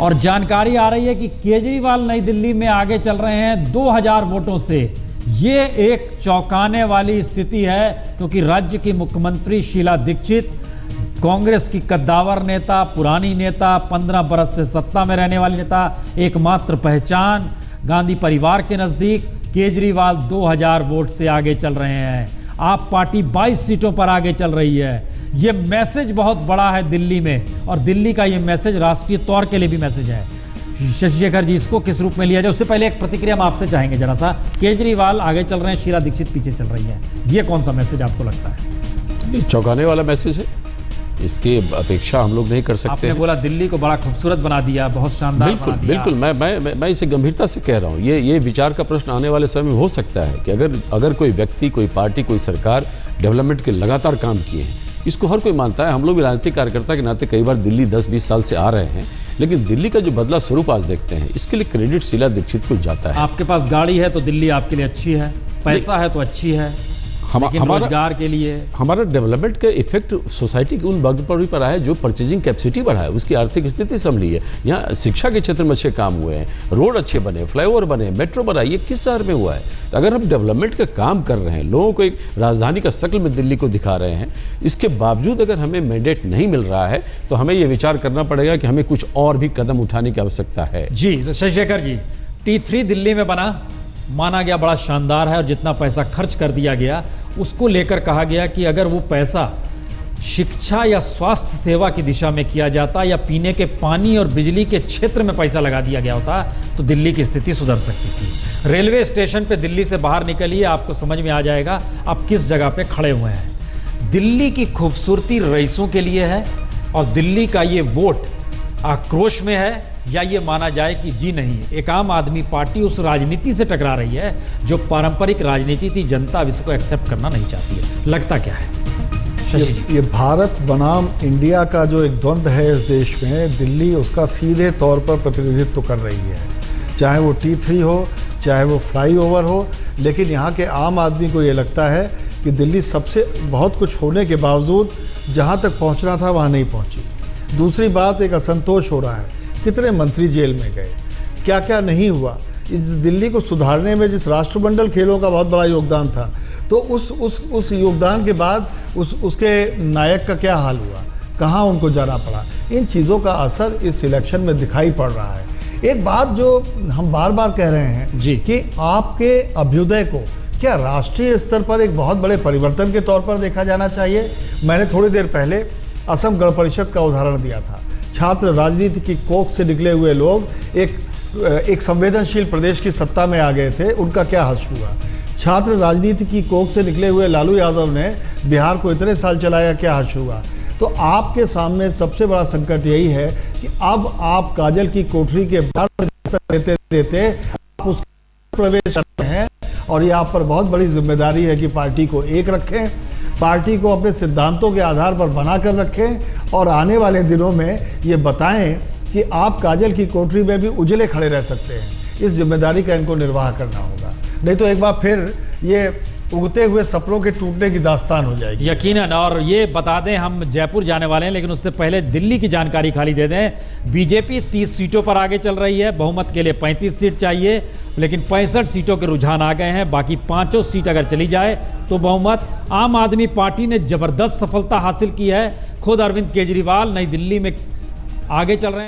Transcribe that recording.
और जानकारी आ रही है कि केजरीवाल नई दिल्ली में आगे चल रहे हैं 2000 वोटों से। ये एक चौंकाने वाली स्थिति है क्योंकि राज्य की मुख्यमंत्री शीला दीक्षित, कांग्रेस की कद्दावर नेता, पुरानी नेता, 15 बरस से सत्ता में रहने वाली नेता, एकमात्र पहचान, गांधी परिवार के नजदीक केजरीवाल 2000 वोट से आगे चल रहे हैं। आप पार्टी 22 सीटों पर आगे चल रही है। ये मैसेज बहुत बड़ा है दिल्ली में, और दिल्ली का ये मैसेज राष्ट्रीय तौर के लिए भी मैसेज है। शशि शेखर जी, इसको किस रूप में लिया जाए? उससे पहले एक प्रतिक्रिया हम आपसे चाहेंगे जरा सा। केजरीवाल आगे चल रहे हैं, शीला दीक्षित पीछे चल रही है, ये कौन सा मैसेज आपको लगता है? चौंकाने वाला मैसेज है, इसकी अपेक्षा हम लोग नहीं कर सकते। आपने बोला दिल्ली को बड़ा खूबसूरत बना दिया, बहुत शानदार बिल्कुल बना दिया। बिल्कुल, मैं इसे गंभीरता से कह रहा हूँ। ये विचार का प्रश्न आने वाले समय में हो सकता है कि अगर कोई व्यक्ति, कोई पार्टी, कोई सरकार डेवलपमेंट के लगातार काम किए हैं, इसको हर कोई मानता है। हम लोग भी राजनीतिक कार्यकर्ता के नाते कई बार दिल्ली 10-20 साल से आ रहे हैं, लेकिन दिल्ली का जो बदला स्वरूप आज देखते हैं, इसके लिए क्रेडिट शीला दीक्षित को जाता है। आपके पास गाड़ी है तो दिल्ली आपके लिए अच्छी है, पैसा है तो अच्छी है, लेकिन रोजगार के लिए हमारा डेवलपमेंट का इफेक्ट सोसाइटी के उन वर्ग पर भी पड़ा है जो परचेजिंग कैपेसिटी बढ़ा है, उसकी आर्थिक स्थिति संभली है। यहाँ शिक्षा के क्षेत्र में अच्छे काम हुए हैं, रोड अच्छे बने, फ्लाईओवर बने, मेट्रो बना। ये किस शहर में हुआ है? तो अगर हम डेवलपमेंट का काम कर रहे हैं, लोगों को एक राजधानी का शक्ल में दिल्ली को दिखा रहे हैं, इसके बावजूद अगर हमें मैंडेट नहीं मिल रहा है तो हमें ये विचार करना पड़ेगा कि हमें कुछ और भी कदम उठाने की आवश्यकता है। जी शशि शेखर जी, T3 दिल्ली में बना, माना गया बड़ा शानदार है, और जितना पैसा खर्च कर दिया गया उसको लेकर कहा गया कि अगर वो पैसा शिक्षा या स्वास्थ्य सेवा की दिशा में किया जाता या पीने के पानी और बिजली के क्षेत्र में पैसा लगा दिया गया होता तो दिल्ली की स्थिति सुधर सकती थी। रेलवे स्टेशन पे दिल्ली से बाहर निकलिए, आपको समझ में आ जाएगा आप किस जगह पे खड़े हुए हैं। दिल्ली की खूबसूरती रईसों के लिए है, और दिल्ली का ये वोट आक्रोश में है, या ये माना जाए कि जी नहीं, एक आम आदमी पार्टी उस राजनीति से टकरा रही है जो पारंपरिक राजनीति थी, जनता अब इसको एक्सेप्ट करना नहीं चाहती है। लगता क्या है शशि जी? ये भारत बनाम इंडिया का जो एक द्वंद्व है इस देश में, दिल्ली उसका सीधे तौर पर प्रतिनिधित्व कर रही है। चाहे वो T3 हो, चाहे वो फ्लाईओवर हो, लेकिन यहाँ के आम आदमी को ये लगता है कि दिल्ली सबसे बहुत कुछ होने के बावजूद जहाँ तक पहुँचना था वहाँ नहीं पहुँची। दूसरी बात, एक असंतोष हो रहा है, कितने मंत्री जेल में गए, क्या क्या नहीं हुआ। इस दिल्ली को सुधारने में जिस राष्ट्रमंडल खेलों का बहुत बड़ा योगदान था, तो उस योगदान के बाद उसके नायक का क्या हाल हुआ, कहाँ उनको जाना पड़ा। इन चीज़ों का असर इस इलेक्शन में दिखाई पड़ रहा है। एक बात जो हम बार बार कह रहे हैं जी, कि आपके अभ्युदय को क्या राष्ट्रीय स्तर पर एक बहुत बड़े परिवर्तन के तौर पर देखा जाना चाहिए। मैंने थोड़ी देर पहले असम गण परिषद का उदाहरण दिया था। छात्र राजनीति की कोख से निकले हुए लोग एक संवेदनशील प्रदेश की सत्ता में आ गए थे, उनका क्या हश्र हुआ। छात्र राजनीति की कोख से निकले हुए लालू यादव ने बिहार को इतने साल चलाया, क्या हश्र हुआ। तो आपके सामने सबसे बड़ा संकट यही है कि अब आप काजल की कोठरी के बाहर देते देते आप उस प्रवेश करते हैं, और ये आप पर बहुत बड़ी जिम्मेदारी है कि पार्टी को एक रखें, पार्टी को अपने सिद्धांतों के आधार पर बनाकर रखें, और आने वाले दिनों में ये बताएं कि आप काजल की कोठरी में भी उजले खड़े रह सकते हैं। इस जिम्मेदारी का इनको निर्वाह करना होगा, नहीं तो एक बार फिर ये उगते हुए सपनों के टूटने की दास्तान हो जाएगी। यकीनन। और ये बता दें, हम जयपुर जाने वाले हैं, लेकिन उससे पहले दिल्ली की जानकारी खाली दे दें। बीजेपी 30 सीटों पर आगे चल रही है, बहुमत के लिए 35 सीट चाहिए, लेकिन 65 सीटों के रुझान आ गए हैं। बाकी 5 सीट अगर चली जाए तो बहुमत। आम आदमी पार्टी ने जबरदस्त सफलता हासिल की है। खुद अरविंद केजरीवाल नई दिल्ली में आगे चल रहे हैं।